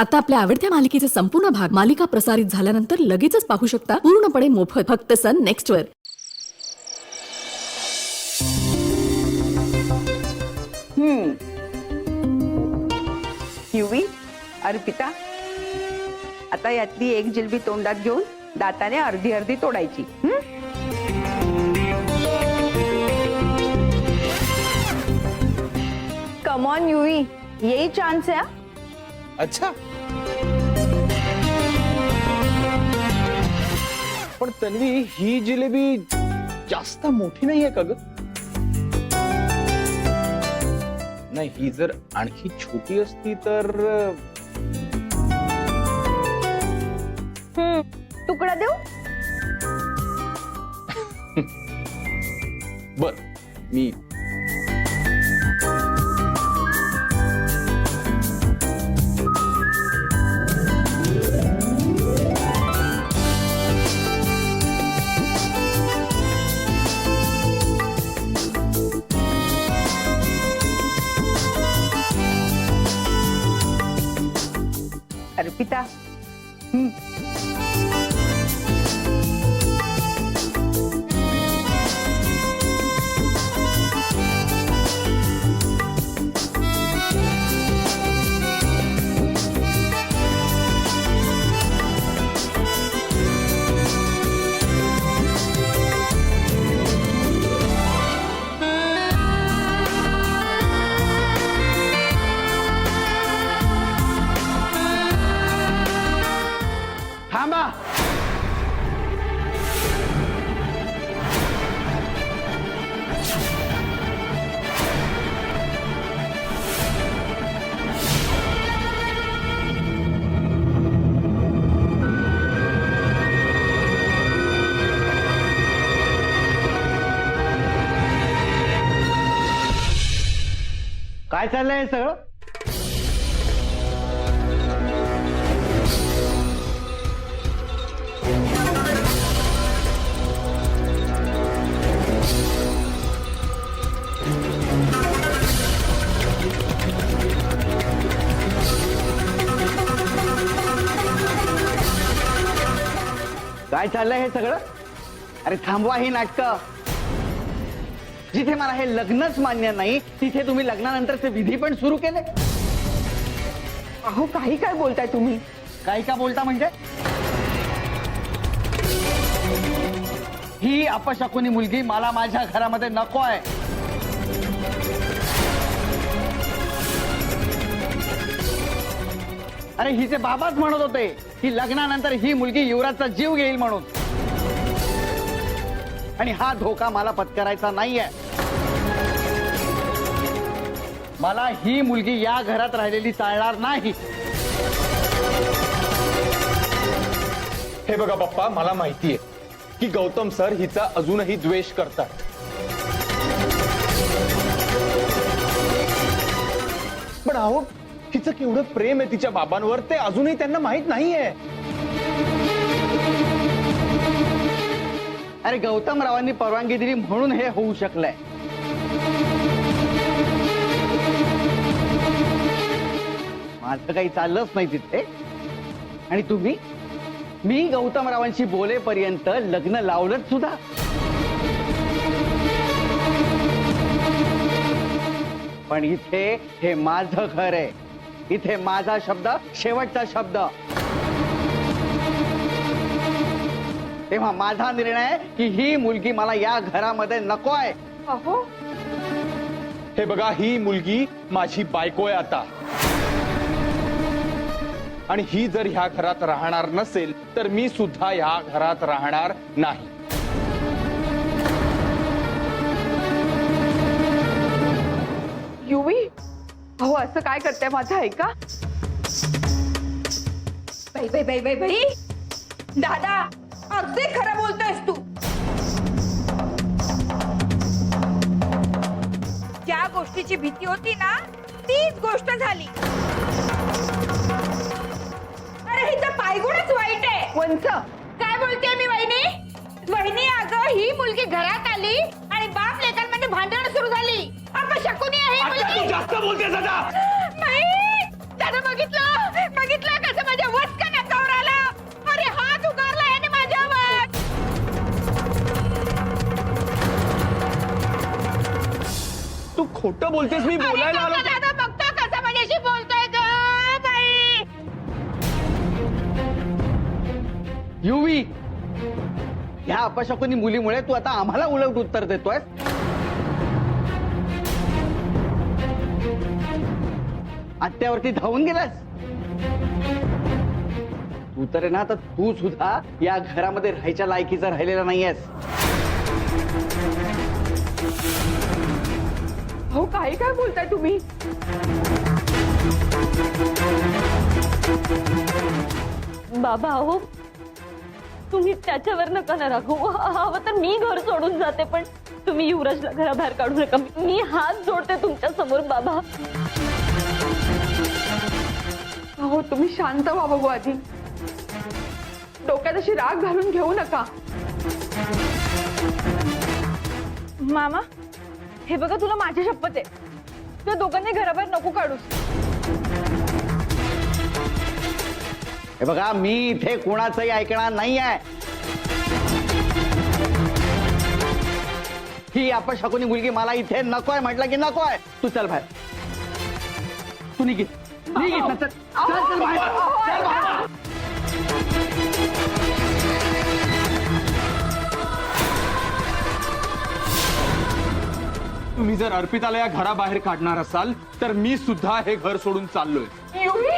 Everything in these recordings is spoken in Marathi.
आता आपल्या आवडत्या मालिकेचे संपूर्ण भाग मालिका प्रसारित झाल्यानंतर लगेचच पाहू शकता पूर्णपणे मोफत फक्त सन नेक्स्ट वर. युवी, अर्पिता, आता यातली एक जिलबी तोंडात घेऊन दाताने अर्धी अर्धी तोडायची. कम ऑन युवी, यही चांस है. अच्छा, पण तन्वी ही जिलेबी जास्त मोठी नाहीये का ग? नाही, ही जर आणखी छोटी असती तर तुकडा देऊ. बर, मी अर्पिता, थांबा. काय चाललंय सगळं? काय चाललंय हे सगळं? अरे थांबवा ही नाटकं. जिथे मला हे लग्नच मान्य नाही तिथे तुम्ही लग्नानंतरचे विधी पण सुरू केले. अहो, काही काय बोलताय तुम्ही? काही का बोलता म्हणजे? ही अपशकुनी मुलगी मला माझ्या घरामध्ये नको आहे. अरे हिचे बाबाच म्हणत होते की लग्नानंतर ही मुलगी युवराजचा जीव घेईल म्हणून, आणि हा धोका मला पत्करायचा नाहीये. मला ही मुलगी या घरात राहिलेली चालणार नाही. हे बघा बाप्पा, मला माहितीये की गौतम सर हिचा अजूनही द्वेष करतात. पण अहो, हिचं केवढं प्रेम आहे तिच्या बाबांवर ते अजूनही त्यांना माहित नाहीये. अरे गौतमरावांनी परवानगी दिली म्हणून हे होऊ शकलंय. माझं काही चाललंच नाही तिथे. आणि तुम्ही, मी गौतमरावांशी बोलेपर्यंत लग्न लावलंच सुद्धा. पण इथे हे माझं घर आहे. इथे माझा शब्द शेवटचा शब्द. तेव्हा माझा निर्णय आहे की ही मुलगी मला या घरामध्ये नको आहे. अहो, हे बघा, ही मुलगी माझी बायको आहे आता, आणि ही जर ह्या घरात राहणार नसेल तर मी सुद्धा ह्या घरात राहणार नाही. युवी, अहो असं काय करताय? माझं ऐका. बाई बाई बाई बाई बाई, दादा अगदी खरं बोलतोयस तू. ज्या गोष्टीची भीती होती ना तीच गोष्ट झाली. अरे हिचं पायगुणच वाईट आहे. वंच, काय बोलते मी वहिनी? वहिनी अगं, ही मुलगी घरात आली आणि बाप लेकांमध्ये भांडण सुरू झाली. अपशकुनी आहे ही मुलगी. जास्त बोलते दादा. नाही दादा, बघितलं बघितलं खोटं बोलतेस, मी बोलायला आलो. दादा बघतो कसं माझ्याशी बोलतोय ग बाई. युवी, ह्या अपशकुनी मुलीमुळे तू आता आम्हाला उलट उत्तर देतोय. आत्यावरती धावून गेलास तू तर आहे ना. आता तू सुद्धा या घरामध्ये राहायच्या लायकीचा राहिलेला नाहीयेस. अहो काही काय बोलताय तुम्ही? बाबा अहो तुम्ही त्याच्यावर नका ना राखू. हवं तर मी घर सोडून जाते, पण तुम्ही युवराजला घराबाहेर काढू नका. मी हात जोडते तुमच्या समोर बाबा. अहो तुम्ही शांत व्हा बघू आधी. डोक्यात अशी राग घालून घेऊ नका. मामा हे बघा तुला माझी शपथ आहे, तुला दोघांनी घराबाहेर नको काढूस. हे बघा, मी इथे कोणाचंही ऐकणार नाही आहे. ही अपशकुनी मुलगी मला इथे नकोय म्हटलं की नकोय. तू चल बाहेर. तू निघ इथनं. चल चल बाहेर. चल बाहेर. तुम्ही जर अर्पिताला या घराबाहेर काढणार असाल तर मी सुद्धा हे घर सोडून चाललोय. युवी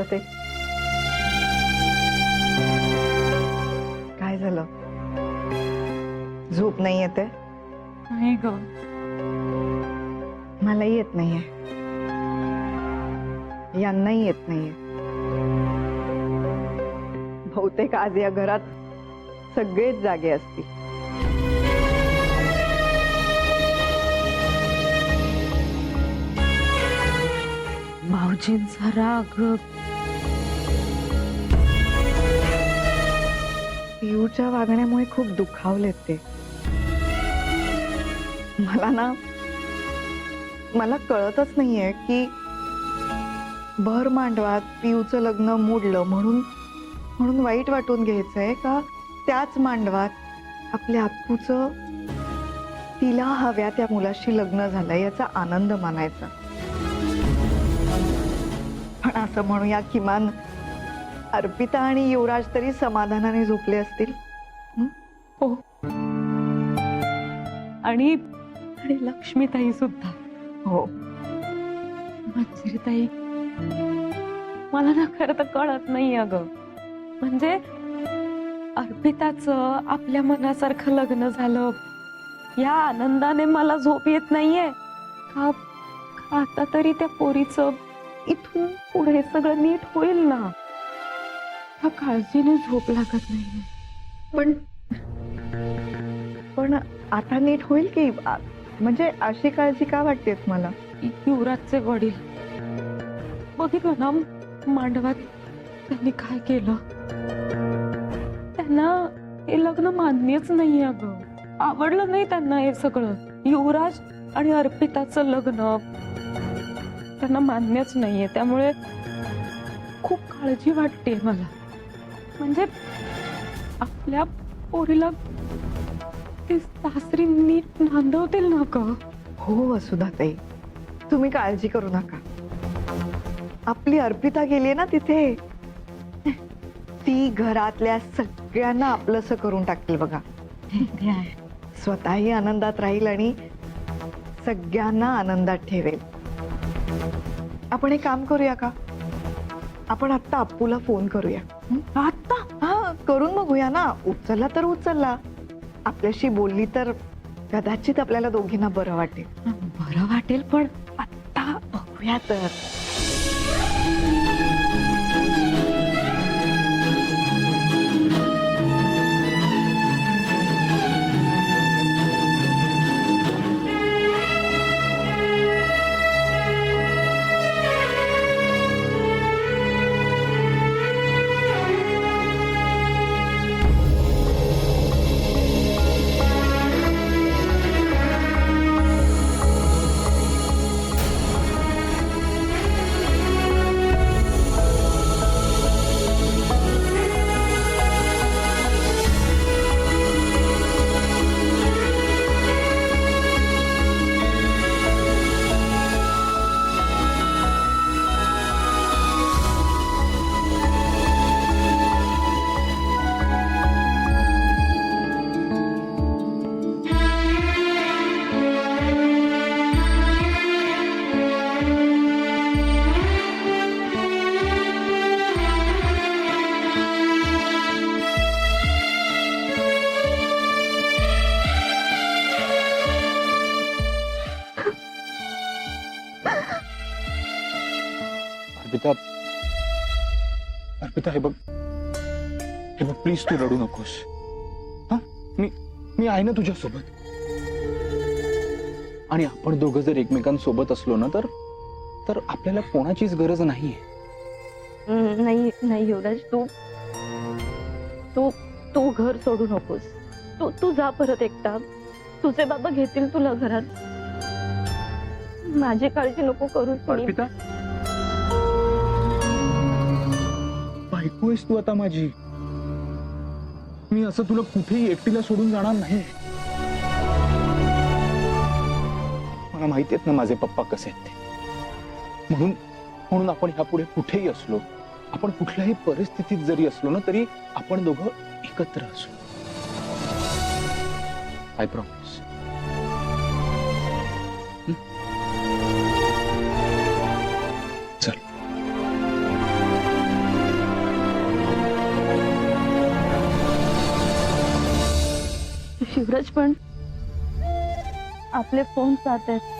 ते काय झालं? झोप नाही येते? नाही ग, मलाही येत नाहीये, यांनाही येत नाहीये. बहुतेक आज या घरात सगळेच जागे असतील. भाऊजींचा राग. पियूच्या वागण्यामुळे खूप दुखावलेत ते. मला कळतच नाहीये की भर मांडवात पियूचं लग्न मोडलं म्हणून वाईट वाटून घ्यायचंय का त्याच मांडवात आपल्या अप्पूचं तिला हव्या त्या मुलाशी लग्न झालं याचा आनंद मानायचा. पण असं म्हणूया किमान अर्पिता आणि युवराज तरी समाधानाने झोपले असतील. हो, आणि लक्ष्मीताई सुद्धा. हो, मंजिरीताई, मला ना खरं तर कळत नाही अगं. म्हणजे अर्पिताचं आपल्या मनासारखं लग्न झालं या आनंदाने मला झोप येत नाहीये का आता तरी त्या पोरीचं इथून पुढे सगळं नीट होईल ना, हा काळजीने झोप लागत नाहीये. पण आता नीट होईल की? म्हणजे अशी काळजी का वाटते मला? युवराजचे वडील बघितलं ना मांडवात त्यांनी काय केलं. त्यांना हे लग्न मान्यच नाही अगं, आवडलं नाही त्यांना हे सगळं. युवराज आणि अर्पिताचं लग्न त्यांना मान्यच नाहीये, त्यामुळे खूप काळजी वाटते मला. म्हणजे आपल्या पोरीला ते सासरी नीट नांदवतील ना ग. हो वसुधाताई, तुम्ही काळजी करू नका. आपली अर्पिता गेली ना तिथे, ती घरातल्या सगळ्यांना आपलंसं करून टाकेल बघा. स्वतःही आनंदात राहील आणि सगळ्यांना आनंदात ठेवेल. आपण एक काम करूया का? आपण आत्ता अप्पूला फोन करूया. आत्ता? हा, करून बघूया ना. उचलला तर उचलला, आपल्याशी बोलली तर कदाचित आपल्याला दोघींना बरं वाटेल. बरं वाटेल, पण आत्ता बघूया तर. अर्पिता, अर्पिता, हे बघ प्लीज तू रडू नकोस. हा, मी आहे ना तुझ्यासोबत. आणि आपण दोघं जर एकमेकांसोबत असलो ना तर आपल्याला कोणाचीच गरज नाहीये. नाही नाही युवराज, तू तू तू घर सोडू नकोस. तू जा परत एकटा. तुझे बाबा घेतील तुला घरात. माझी काळजी नको करूस. अर्पिता, बायको आहेस तू आता माझी. मी असं तुला कुठेही एकटीला सोडून जाणार नाही. मला माहिती आहेत ना माझे पप्पा कसे आहेत ते. म्हणून आपण ह्यापुढे कुठेही असलो, आपण कुठल्याही परिस्थितीत जरी असलो ना, तरी आपण दोघं एकत्र असू. I promise. चल. शिवराज, पण आपले फोन जात आहेत.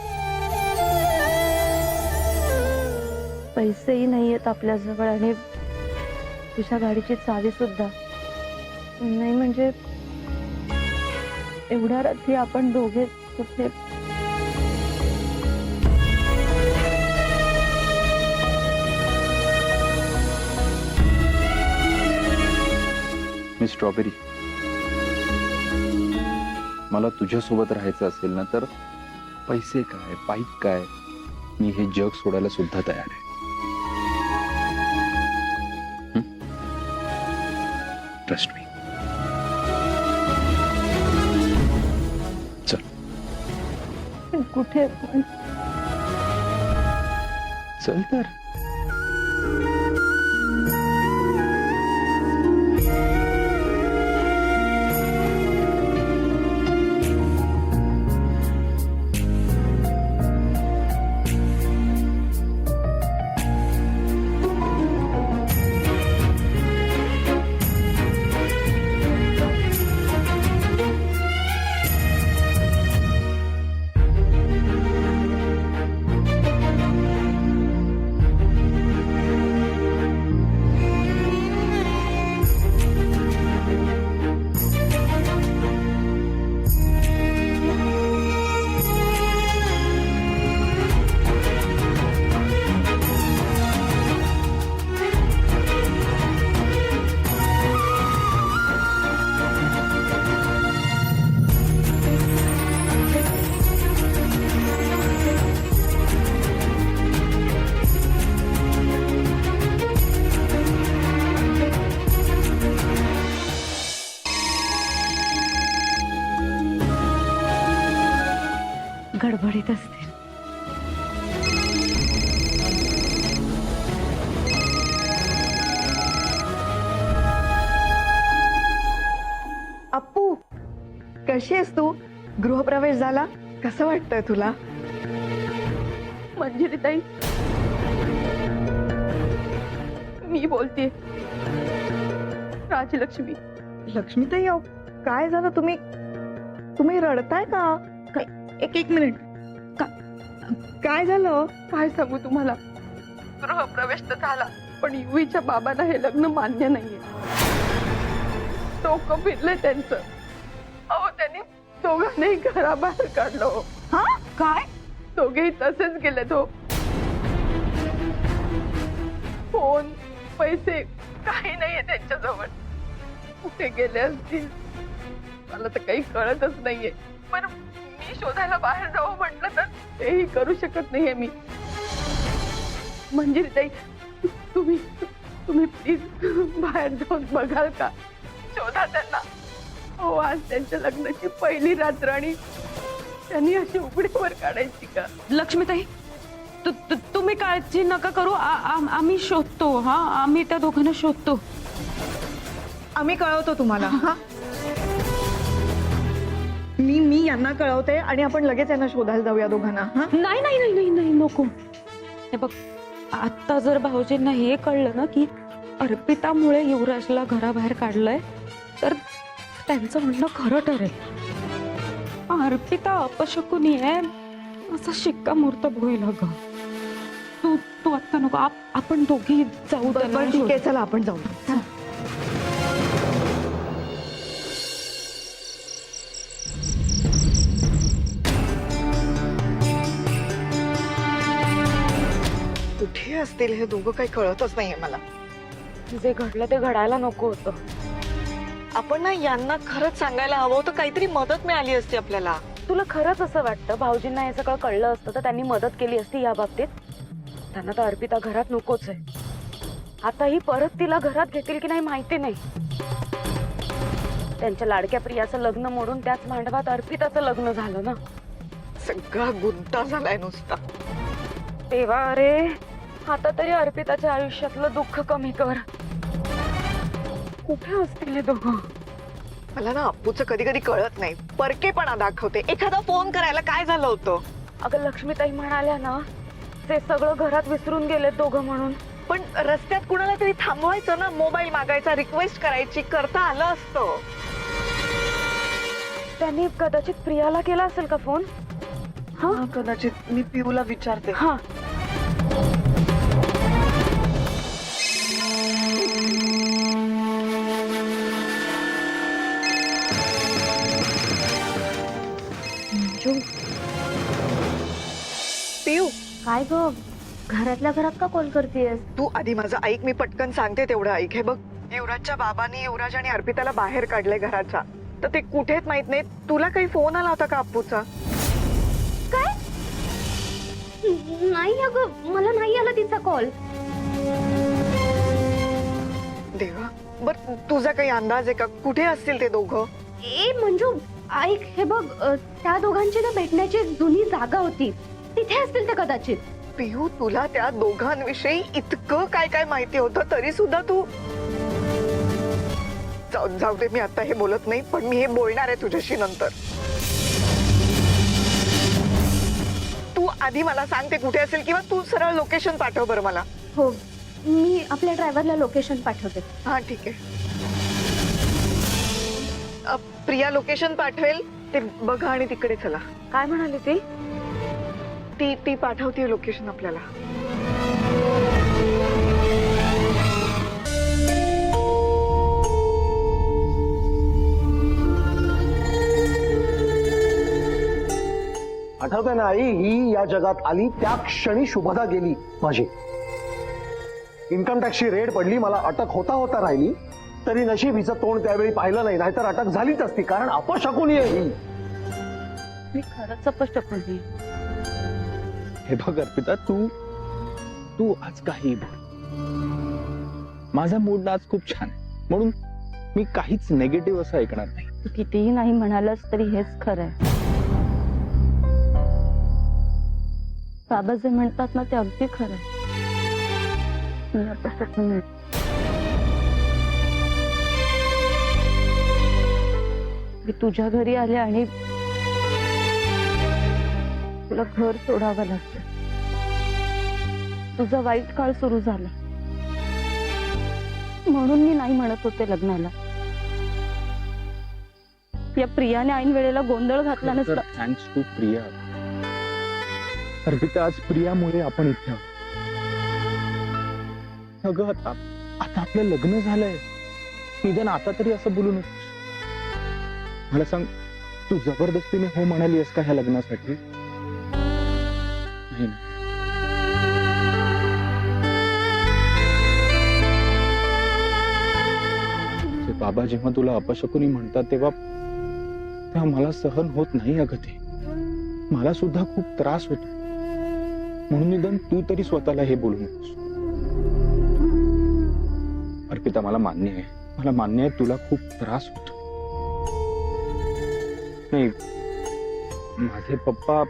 पैसेही नाहीयेत आपल्या जवळ, आणि तुझ्या गाडीची चावी सुद्धा नाही. म्हणजे एवढ्या रात्री आपण दोघे कुठे? मी स्ट्रॉबेरी, मला तुझ्यासोबत राहायचं असेल ना तर पैसे काय, बाईक काय, मी हे जग सोडायला सुद्धा तयार आहे. Trust me. चल. कुठे? चल तर. गडबडीत असतील. अप्पू, कशी आहेस तू? गृहप्रवेश झाला, कसं वाटतंय तुला? मंजिरीताई, मी बोलतेय. राजलक्ष्मी. लक्ष्मीताई अहो, काय झालं? तुम्ही तुम्ही रडताय का? एक मिनिट. काय झालं? काय सांगू तुम्हाला, गृहप्रवेश तर झाला पण युवीच्या बाबांना हे लग्न मान्य नाहीये. डोकं फिरलंय त्यांचं. अहो त्यांनी दोघांनाही घराबाहेर काढलं हो. हा? काय? दोघेही तसेच गेले तो. फोन, पैसे काही नाहीये त्यांच्याजवळ. कुठे गेले असतील मला तर काही कळतच नाहीये. पण मी शोधायला बाहेर जावं म्हटलं तर तेही करू शकत नाहीये मी. मंजिरीताई, तुम्ही तुम्ही प्लीज बाहेर जाऊन बघाल का? शोधा त्यांना. हो, आज त्यांच्या लग्नाची पहिली रात्र आणि त्यांनी अशी उघडीवर काढायची का? लक्ष्मीताई, तुम्ही काळजी नका करू. आम्ही शोधतो. हा, आम्ही त्या दोघांना शोधतो. आम्ही कळवतो तुम्हाला. हा, मी यांना कळवते आणि आपण लगेच यांना शोधायला जाऊया दोघांना. हा, नाही नाही नाही नाही नाही, नको. हे बघ, आता जर भाऊजींना हे कळलं ना की अर्पितामुळे युवराजला घराबाहेर काढलंय तर त्यांचं म्हणणं खरं ठरेल. अर्पिता अपशकुनी आहे असा शिक्कामोर्तब होईल. अगं तू आत्ता नको. आपण दोघी जाऊ. बरं, ठीक आहे, चला आपण जाऊ. चला. कुठे असतील हे दोघं? काही कळतच नाहीये मला. जे घडलं ते घडायला नको होतं. आपण ना यांना खरंच सांगायला हवं होतं. काहीतरी मदत मिळाली असती आपल्याला. तुला खरंच असं वाटतं भाऊजींना हे सगळं कळलं असतं तर त्यांनी मदत केली असती या बाबतीत? त्यांना तर अर्पिता घरात नकोच आहे. आता ही परत तिला घरात घेतील की नाही माहिती नाही. त्यांच्या लाडक्या प्रियाचं लग्न मोडून त्याच मांडवात अर्पिताचं लग्न झालं ना. सगळा गुंता झालाय नुसता. तेव्हा अरे, आता तरी अर्पिताच्या आयुष्यातलं दुःख कमी कर. कुठे असतील हे दोघं? मला ना अप्पूचं कधी कधी कळत नाही. परकेपणा दाखवते. एखादा फोन करायला काय झालं होतं? अगं लक्ष्मीताई म्हणाल्या ना ते सगळं घरात विसरून गेले दोघं म्हणून. पण रस्त्यात कुणाला तरी थांबवायचं ना. मोबाईल मागायचा, रिक्वेस्ट करायची, करता आलं असतं. त्यांनी कदाचित प्रियाला केला असेल का फोन? हा, कदाचित. मी पिऊला विचारते. हा. पिऊ, काय ग, घरातल्या घरात का कॉल करतेयस? तू आधी माझं ऐक. मी पटकन सांगते तेवढं ऐक. हे बघ, युवराजच्या बाबांनी युवराज आणि अर्पिताला बाहेर काढले घराच्या. तर ते कुठेच माहित नाही. तुला काही फोन आला होता का अप्पूचा? काय? नाही अगं, मला नाही आला तिचा कॉल. देवा, बर तुझा काही अंदाज आहे का कुठे असतील ते दोघं? ए मंजू, ऐक, हे बघ, त्या दोघांची ना भेटण्याची जुनी जागा होती, तिथे असतील ते कदाचित. पिऊ, तुला त्या दोघांविषयी इतकं काय काय माहिती होतं तरी सुद्धा तू. जाऊ दे, मी आता हे बोलत नाही. पण मी हे बोलणार आहे तुझ्याशी नंतर. तू आधी मला सांग ते कुठे असेल, किंवा तू सरळ लोकेशन पाठव बरं मला. हो, मी आपल्या ड्रायव्हरला लोकेशन पाठवते. हा, ठीक आहे. प्रिया लोकेशन पाठवेल ते बघा आणि तिकडे चला. काय म्हणाली ती? ती पाठवते लोकेशन आपल्याला. आठवतंय ना आई, ही या जगात आली त्या क्षणी शुभदा गेली माझी. इन्कम टॅक्सची रेड पडली, मला अटक होता होता राहिली. तरी नशीब हिचं तोंड त्यावेळी पाहिलं नाही, नाहीतर अटक झालीच असती. कारण अपशकुनी आहे ही. मी खरंच अपशकुनी. हे बघ अर्पिता, तू आज काही बोल. माझा मूड आज खूप छान आहे म्हणून मी काहीच नेगेटिव्ह असं ऐकणार नाही. तू कितीही नाही म्हणालस तरी हेच खरं आहे. बाबा जे म्हणतात ना ते अगदी खरं आहे. मी अपशकुनी. मी तुझ्या घरी आले आणि तुला घर सोडावं लागतं. तुझा वाईट काळ सुरू झाला म्हणून मी नाही म्हणत होते लग्नाला. या प्रियाने ऐन वेळेला गोंधळ घातला नसता. Thanks to Priya. अर्पिता, आज प्रियामुळे आपण इथे आहोत. अगं आता आता आपलं लग्न झालंय, निदान आता तरी असं बोलू नकोस. मला सांग, तू जबरदस्तीने हो म्हणाली आहेस का ह्या लग्नासाठी? नाही ना. तुझे बाबा जेव्हा तुला अपशकुनी म्हणतात तेव्हा मला सहन होत नाही अगं ते. मला सुद्धा खूप त्रास होतो. म्हणून निदान तू तरी स्वतःला हे बोलू नकोस. अर्पिता, मला मान्य आहे तुला खूप त्रास होतो. नाही, माझे पप्पा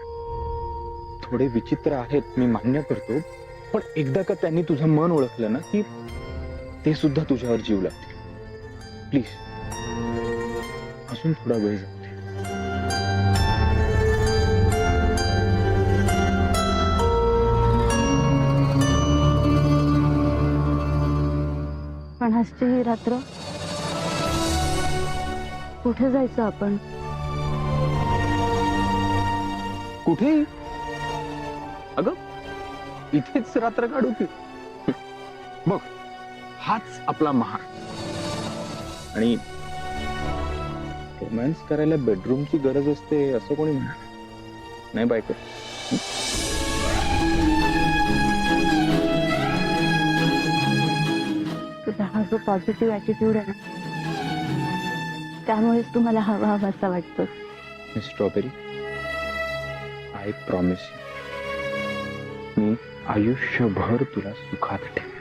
थोडे विचित्र आहेत, मी मान्य करतो. पण एकदा का त्यांनी तुझं मन ओळखलं ना की ते सुद्धा तुझ्यावर जीव लागतील. प्लीज अजून थोडा वेळ जाऊ दे. पण आजची ही रात्र कुठे जायचं आपण? कुठे? अगं इथेच रात्र काढू की. बघ, हाच आपला महाल. आणि रोमॅन्स करायला बेडरूमची गरज असते असं कोणी म्हणा नाही बायको. तुझा हा जो पॉझिटिव्ह ऍटिट्यूड आहे ना, त्यामुळेच तुम्हाला हवा हवासा वाटतो. स्ट्रॉबेरी, आय प्रॉमिस, मी आयुष्यभर तुला सुखात ठेव.